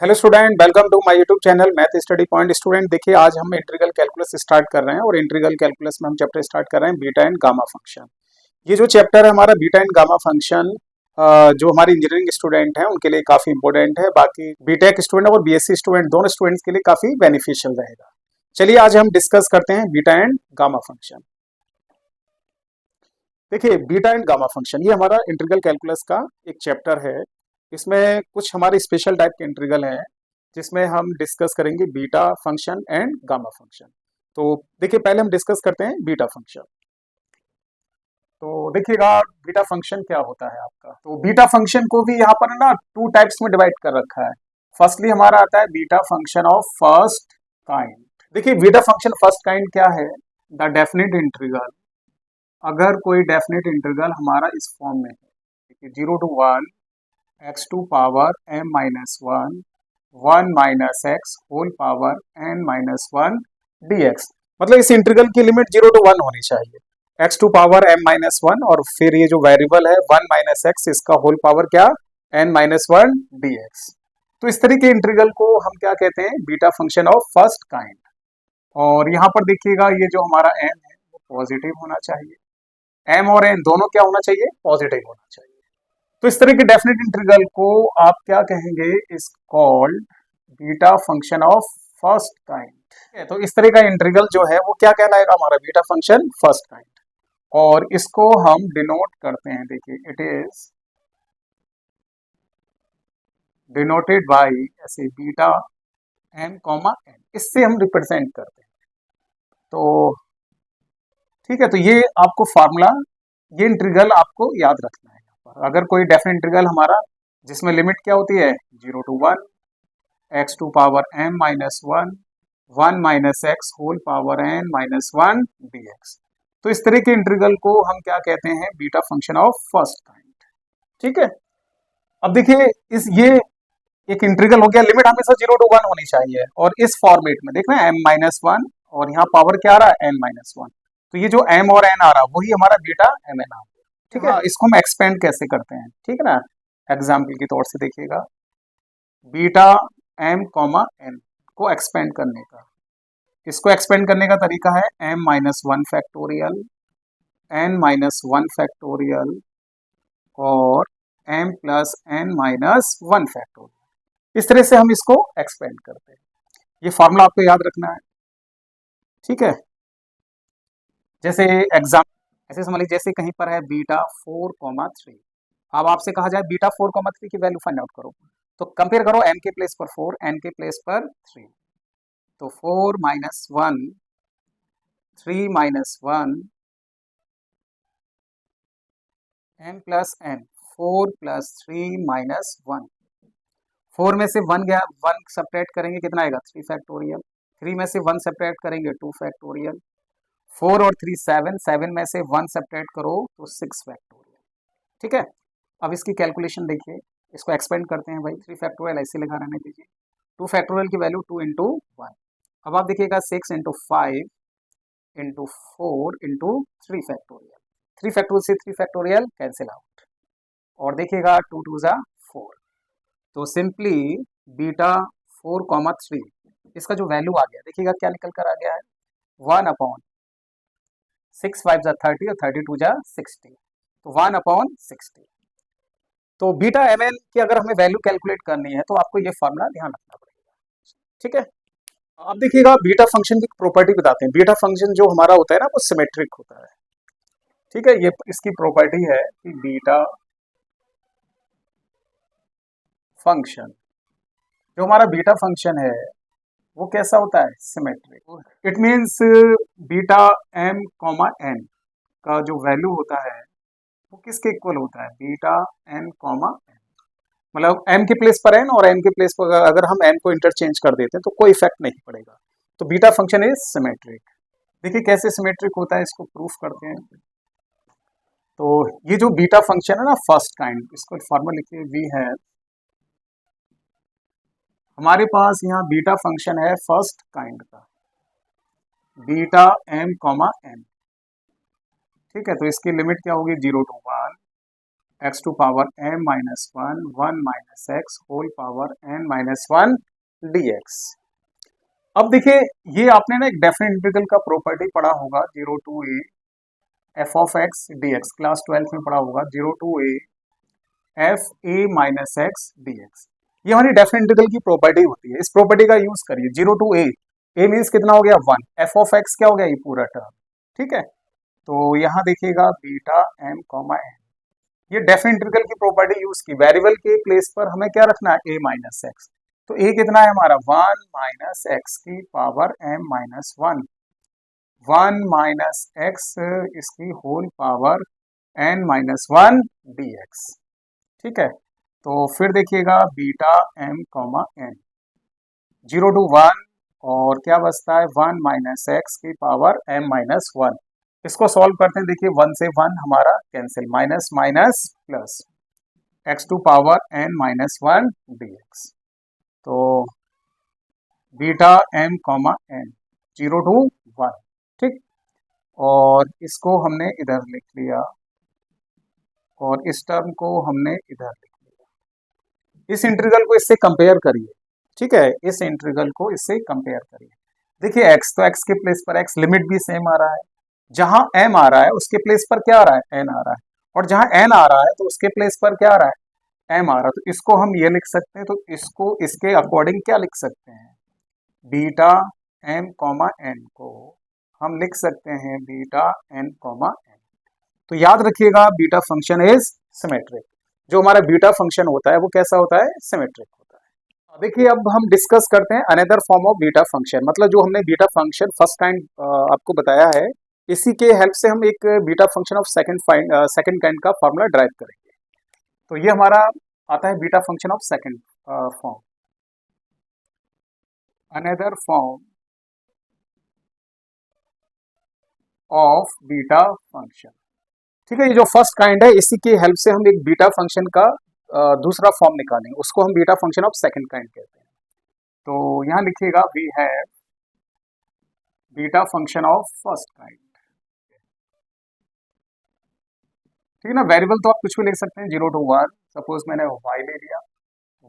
Hello student, welcome to my YouTube channel math study point. Student देखिए, आज हम integral calculus start कर रहे हैं और इंटीग्रल कैलकुलस में हम चैप्टर स्टार्ट कर रहे हैं बीटा एंड गामा फंक्शन। ये जो चैप्टर है हमारा बीटा एंड गामा फंक्शन, जो हमारे इंजीनियरिंग स्टूडेंट हैं उनके लिए काफी इंपॉर्टेंट है। बाकी बीटेक स्टूडेंट और बीएससी स्टूडेंट दोनों स्टूडेंट्स के लिए काफी बेनिफिशियल रहेगा। चलिए आज हम डिस्कस करते हैं बीटा एंड गामा फंक्शन। देखिए, बीटा एंड गामा फंक्शन ये हमारा इंटीग्रल कैलकुलस का एक चैप्टर है। इसमें कुछ हमारे स्पेशल टाइप के इंटीग्रल हैं जिसमें हम डिस्कस करेंगे beta function and gamma function. तो देखिए, पहले हम डिस्कस करते हैं बीटा फंक्शन। तो देखिएगा, बीटा फंक्शन क्या होता है आपका। तो बीटा फंक्शन को भी यहाँ पर ना टू टाइप्स में डिवाइड कर रखा है। फर्स्टली हमारा आता है beta function of first kind. देखिए, बीटा फंक्शन फर्स्ट काइंड क्या है? द डेफिनेट इंटीग्रल, अगर कोई डेफिनेट इंटीग्रल हमारा इस फॉर्म में है, देखिए 0 to 1 x to power m minus 1 1 minus x whole power n minus 1 dx, मतलब इस इंटीग्रल की लिमिट 0 to 1 होनी चाहिए, x to power m minus 1 और फिर ये जो वेरिएबल है 1 माइनस एक्स, इसका होल पावर क्या, n माइनस 1 dx। तो इस तरह के इंटीग्रल को हम क्या कहते हैं? Beta function of first kind. और यहाँ पर देखिएगा, ये जो हमारा m है वो पॉजिटिव होना चाहिए, m और n दोनों क्या होना चाहिए? पॉजिटिव होना चाहिए। तो इस तरह के डेफिनेट इंटीग्रल को आप क्या कहेंगे? Is called beta function of first kind. तो इस तरह का इंटीग्रल जो है वो क्या कहलाएगा? हमारा बीटा फंक्शन फर्स्ट काइंड। और इसको हम डिनोट करते हैं, देखिए इट इज डिनोटेड बाई ऐसे बीटा m कॉमा n, इससे हम रिप्रेजेंट करते हैं। तो ठीक है, तो ये आपको फार्मूला, ये इंटीग्रल आपको याद रखना है। अगर कोई डेफिनेट इंटीग्रल हमारा जिसमें लिमिट क्या होती है 0 to 1 x to power m minus 1 1 minus x whole power n minus 1 dx, तो इस तरह के इंटीग्रल को हम क्या कहते हैं? Beta function of first kind. ठीक है, अब देखिए, इस ये एक इंटीग्रल हो गया, लिमिट हमेशा 0 to 1 होनी चाहिए और इस फॉर्मेट में देखना m माइनस 1 और यहाँ पावर क्या आ रहा है? n minus 1। तो ये जो m और n आ रहा है वही हमारा बीटा m n आ रहा है। ठीक है, हाँ, इसको हम एक्सपेंड कैसे करते हैं, ठीक है ना? एग्जाम्पल के तौर से देखिएगा, बीटा m कॉमा n को एक्सपेंड करने का, इसको एक्सपेंड करने का तरीका है m minus 1 factorial, n minus 1 factorial और m plus n minus 1 factorial. इस तरह से हम इसको एक्सपेंड करते हैं। ये फॉर्मूला आपको याद रखना है, ठीक है? जैसे ऐसे समझ लीजिए, जैसे कहीं पर है बीटा 4,3, अब आपसे कहा जाए बीटा 4,3 की वैल्यू फाइंड आउट करो, तो कंपेयर करो m के प्लेस पर 4, n के प्लेस पर 3, तो 4 minus 1 3 minus 1 m plus n 4 plus 3 minus 1, 4 में से 1 गया, 1 सब्ट्रैक्ट करेंगे कितना आएगा? 3 फैक्टोरियल, 3 में से 1 सब्ट्रैक्ट करेंगे 2 फैक्टोरियल, 4 और 3 7, 7 में से 1 सब्ट्रैक्ट करो तो 6 फैक्टोरियल। ठीक है, अब इसकी कैलकुलेशन देखिए, इसको एक्सपेंड करते हैं भाई, 3 फैक्टोरियल ऐसे लिखा रहने दीजिए, 2 फैक्टोरियल की वैल्यू 2 इंटू 1। अब आप देखिएगा 6 into 5 into 4 into 3 factorial, 3 factorial से 3 फैक्टोरियल कैंसिल आउट, और देखिएगा 2 2 जा 4, तो सिंपली बीटा 4,3 इसका जो वैल्यू आ गया, देखिएगा क्या निकल कर आ गया है? 1/6 5 जा 30 और 32 जा 60, तो 1/60। तो बीटा एम एन की अगर हमें वैल्यू कैलकुलेट करनी है तो आपको ये फॉर्मूला ध्यान रखना पड़ेगा। ठीक है, अब देखिएगा बीटा फंक्शन की प्रॉपर्टी बताते हैं। बीटा फंक्शन जो हमारा होता है ना वो सिमेट्रिक होता है। ठीक है, ये इसकी प्रॉपर्टी है कि बीटा फंक्शन, जो हमारा बीटा फंक्शन है वो कैसा होता है? Symmetric. It means beta m comma n का जो वैल्यू होता है वो किसके इक्वल होता है? बीटा n कॉमा n, मतलब m के प्लेस पर n और n के प्लेस पर अगर हम n को इंटरचेंज कर देते हैं तो कोई इफेक्ट नहीं पड़ेगा। तो बीटा फंक्शन इज सिमेट्रिक। देखिए कैसे सिमेट्रिक होता है, इसको प्रूफ करते हैं। तो ये जो बीटा फंक्शन है ना फर्स्ट काइंड, इसको फॉर्मूला लिखिए, वी है, हमारे पास यहाँ बीटा फंक्शन है फर्स्ट काइंड का, बीटा m कॉमा n। ठीक है, तो इसकी लिमिट क्या होगी? 0 to 1 x to power m minus one, one minus x whole power n minus one d x. अब देखिए, ये आपने ना एक डेफिनेट इंटीग्रल का प्रॉपर्टी पढ़ा होगा, zero to a f of x d x, class 12 में पढ़ा होगा, zero to a f a minus x d x. ये हमारी डेफिनेट इंटीग्रल की प्रॉपर्टी होती है। इस प्रॉपर्टी का यूज करिए, जीरो टू ए मीन्स कितना हो गया, वन, एफ ऑफ एक्स क्या हो गया, ये पूरा टर्म, ठीक है। तो यहाँ देखिएगा बीटा एम कॉमा एन, ये डेफिनेट इंटीग्रल की प्रॉपर्टी यूज की, वेरिएबल के प्लेस पर हमें क्या रखना है, ए माइनस एक्स। तो ए कितना है हमारा, वन माइनस एक्स की power m minus one, one minus x इसकी whole power n minus one d x, ठीक है। तो फिर देखिएगा beta m comma n, zero to one, और क्या बचता है, वन माइनस एक्स की पावर एम माइनस वन। इसको सॉल्व करते हैं, देखिए वन से वन हमारा cancel, minus minus plus, x to power n minus one d x. तो beta m comma n, zero to one, ठीक। और इसको हमने इधर लिख लिया, और इस टर्म को हमने इधर लिख लिया। इस इंटीग्रल को इससे कंपेयर करिए, ठीक है, इस इंटीग्रल को इससे कंपेयर करिए। देखिए एक्स, तो एक्स के प्लेस पर एक्स, लिमिट भी सेम आ रहा है, जहां एम आ रहा है उसके प्लेस पर क्या आ रहा है, एन आ रहा है, और जहां एन आ रहा है तो उसके प्लेस पर क्या आ रहा है, एम आ रहा है। तो इसको हम ये लिख सकते हैं, तो इसको इसके अकॉर्डिंग क्या लिख सकते हैं, बीटा एम कॉमा एन को हम लिख सकते हैं बीटा एन कॉमा एन। तो याद रखिएगा बीटा फंक्शन इज सिमेट्रिक, जो हमारा बीटा फंक्शन होता है वो कैसा होता है, सिमेट्रिक होता है। देखिए अब हम डिस्कस करते हैं another form of beta function, मतलब जो हमने बीटा फंक्शन फर्स्ट काइंड आपको बताया है, इसी के हेल्प से हम एक beta function of second kind का फॉर्मूला ड्राइव करेंगे। तो ये हमारा आता है beta function of second form, another form of beta function, ठीक है। ये जो फर्स्ट काइंड है, इसी की हेल्प से हम एक बीटा फंक्शन का दूसरा फॉर्म निकालेंगे, उसको हम beta function of second kind कहते हैं। तो यहां लिखिएगा we have beta function of first kind, ठीक है ना। वेरिएबल तो आप कुछ भी लिख सकते हैं, जीरो टू वन, सपोज मैंने वाई ले लिया,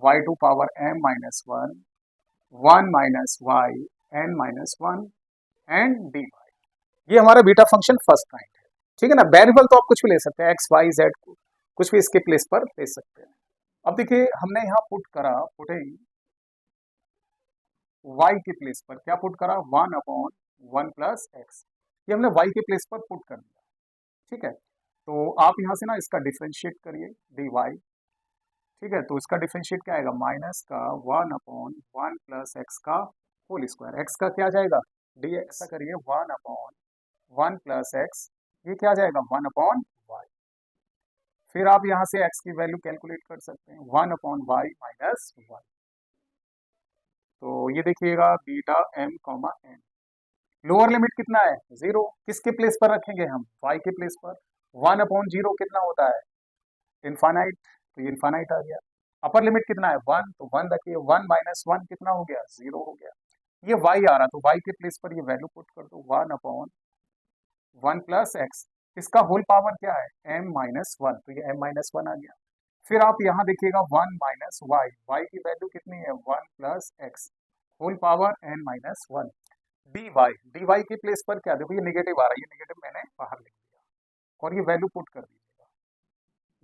y to power m minus one, one minus y n minus one and d y. ये हमारा बीटा फंक्शन फर्स्ट काइंड है, ठीक है ना। वेरिएबल तो आप कुछ भी ले सकते हैं, एक्स वाई जेड, कुछ भी इसके प्लेस पर ले सकते हैं। अब देखिए हमने यहाँ पुट करा, पुटिंग वाई के प्लेस पर क्या पुट करा, one upon one plus x, ये हमने वाई के प्लेस पर पुट कर दिया, ठीक है। तो आप यहाँ से ना इसका डिफ्रेंशिएट करिए, डी वाई, ठीक है। तो इसका डिफ्रेंशिएट क्या आएगा, माइनस का one upon one plus x का होल स्क्वायर, एक्स का क्या जाएगा, डी एक्स का करिए, one upon one plus x, ये क्या जाएगा, वन अपॉन वाई। फिर आप यहाँ से एक्स की वैल्यू कैलकुलेट कर सकते हैं, one upon y minus one. तो ये देखिएगा beta m comma n, lower limit कितना है, जीरो, किसके प्लेस पर रखेंगे हम, वाई के प्लेस पर। वन अपॉन जीरो कितना होता है, इनफाइनाइट, तो ये इनफाइनाइट आ गया। अपर लिमिट कितना है, वन, तो वन रखिए, वन माइनस वन कितना हो गया, जीरो हो गया। ये वाई आ रहा, तो वाई के प्लेस पर ये वैल्यू पुट कर दो, one upon one plus x, इसका होल पावर क्या है, एम माइनस वन, तो ये एम माइनस वन आ गया। फिर आप यहाँ देखिएगा वन माइनस वाई, वाई की वैल्यू कितनी है, one plus x whole power n minus one d y, d y के प्लेस पर क्या, देखो ये नेगेटिव आ रहा है, ये नेगेटिव मैंने बाहर लिख दिया, और ये वैल्यू पुट कर दीजिएगा,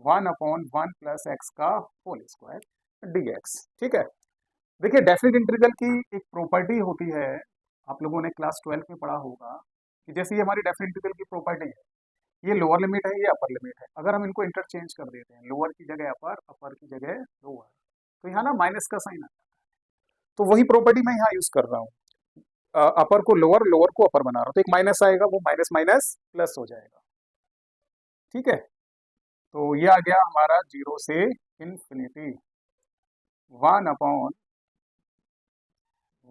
one upon one plus x का होल स्क्वायर डी एक्स, ठीक है। देखिए डेफिनेट इंटीग्रल की एक प्रॉपर्टी होती है, आप लोगों ने क्लास 12 में पढ़ा होगा, कि जैसे ये हमारी डेफिनेट इंटीग्रल की प्रॉपर्टी है, ये लोअर लिमिट है, ये अपर लिमिट है, अगर हम इनको इंटरचेंज कर देते हैं, लोअर की जगह अपर, अपर की जगह लोअर, तो यहाँ ना माइनस का साइन आता है। तो वही प्रॉपर्टी मैं यहाँ यूज कर रहा हूँ, अपर को लोअर, लोअर को अपर बना रहा हूँ, तो एक माइनस आएगा, वो माइनस माइनस प्लस हो जाएगा, ठीक है। तो ये आ गया हमारा जीरो से infinity, one upon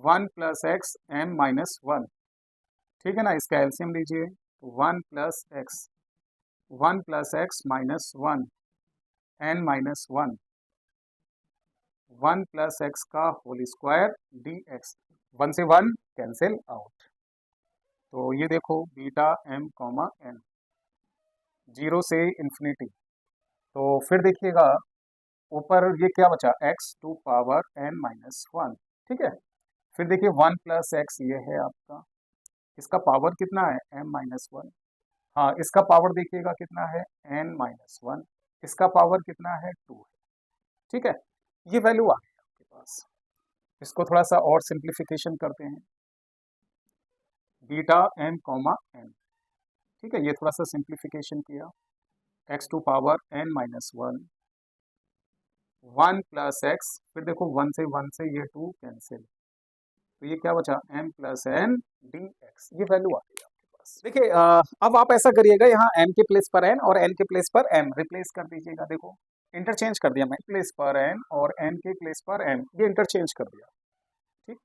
one plus x m minus one, ठीक है ना। इसका एलसीएम लीजिए, तो one plus x minus one n minus one plus x का whole square d x, one से वन कैंसिल आउट। तो ये देखो beta m comma n, zero से इन्फिनिटी, तो फिर देखिएगा ऊपर ये क्या बचा, x to power n minus one. ठीक है, फिर देखिए वन प्लस एक्स ये है आपका, इसका पावर कितना है एम माइनस वन। हाँ, इसका पावर देखिएगा कितना है एन माइनस वन, इसका पावर कितना है टू है। ठीक है, ये वैल्यू आ गई आपके पास। इसको थोड़ा सा और सिंप्लीफिकेशन करते हैं, बीटा एन कॉमा एन। ठीक है, ये थोड़ा सा सिंप्लीफिकेशन किया, x to power n minus one, one plus x, फिर देखो वन से ये टू कैंसिल, तो ये क्या बचा m plus n d x, ये वैल्यू आ गई आपके पास। देखिए अब आप ऐसा करिएगा, यहाँ एम के प्लेस पर एन और एन के प्लेस पर एम रिप्लेस कर दीजिएगा। देखो इंटरचेंज कर दिया, मैं प्लेस पर एन और एन के प्लेस पर एम, ये इंटरचेंज कर दिया। ठीक,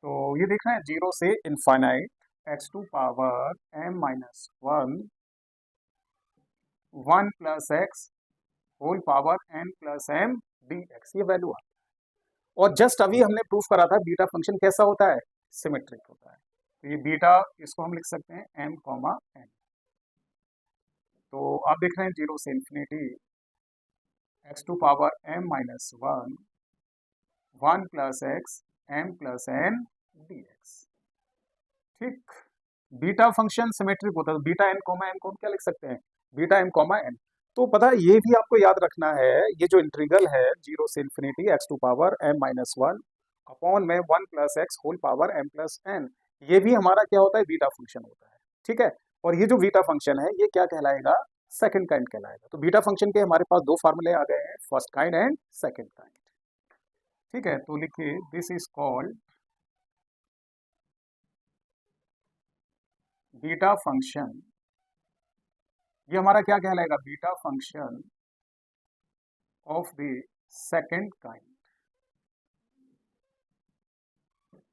तो ये देख रहे हैं जीरो से infinite x to power m minus one, one plus x whole power n plus m d x, ये वैल्यू आ। और जस्ट अभी हमने प्रूफ करा था बीटा फंक्शन कैसा होता है, सिमेट्रिक होता है। तो ये बीटा, इसको हम लिख सकते हैं एम कॉमा एन। तो आप देख रहे हैं जीरो से infinity x to power m minus one, one plus x m plus n d x. ठीक, बीटा फंक्शन सिमेट्रिक होता है, बीटा एन कॉमा एम को हम क्या लिख सकते हैं, बीटा एम कॉमा एन। तो पता है ये भी आपको याद रखना है, ये जो इंटीग्रल है जीरो से infinity x to power m minus one upon में one plus x whole power m plus n, ये भी हमारा क्या होता है, बीटा फंक्शन होता है। ठीक है, और ये जो बीटा फंक्शन है ये क्या कहलाएगा, सेकंड काइंड कहलाएगा। तो बीटा फंक्शन के हमारे पास दो फार्मूले आ गए हैं, first kind and second kind. ठीक है, तो लिखिए this is called beta function, ये हमारा क्या कहलाएगा, beta function of the second kind.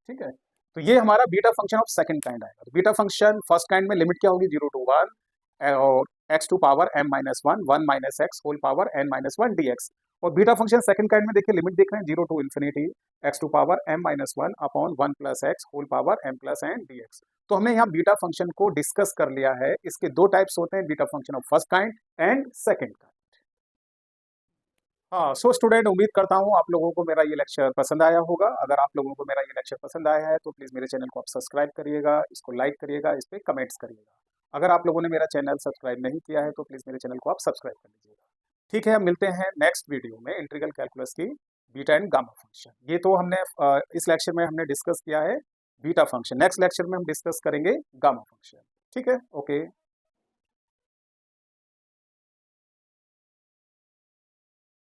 ठीक है, तो ये हमारा beta function of second kind आएगा। तो बीटा फंक्शन फर्स्ट काइंड में लिमिट क्या होगी, जीरो टू वन और x to power m minus one, one minus x whole power n minus one d x. और बीटा फंक्शन सेकंड काइंड में देखिए limit देख रहे हैं, zero to infinity x to power m minus one upon one plus x whole power m plus n d x. तो हमने यहाँ beta function को डिस्कस कर लिया है, इसके दो टाइप्स होते हैं, beta function of first kind and second kind. हाँ, सो स्टूडेंट, उम्मीद करता हूँ आप लोगों को मेरा ये लेक्चर पसंद आया होगा। अगर आप लोगों को मेरा ये लेक्चर पसंद आया है तो प्लीज़ मेरे चैनल को आप सब्सक्राइब करिएगा, इसको लाइक करिएगा, इस पर कमेंट्स करिएगा। अगर आप लोगों ने मेरा चैनल सब्सक्राइब नहीं किया है तो प्लीज़ मेरे चैनल को आप सब्सक्राइब कर लीजिएगा। ठीक है, हम मिलते हैं नेक्स्ट वीडियो में इंटीग्रल कैलकुलस की बीटा एंड गामा फंक्शन। ये तो हमने इस लेक्चर में हमने डिस्कस किया है बीटा फंक्शन, नेक्स्ट लेक्चर में हम डिस्कस करेंगे गामा फंक्शन। ठीक है, ओके।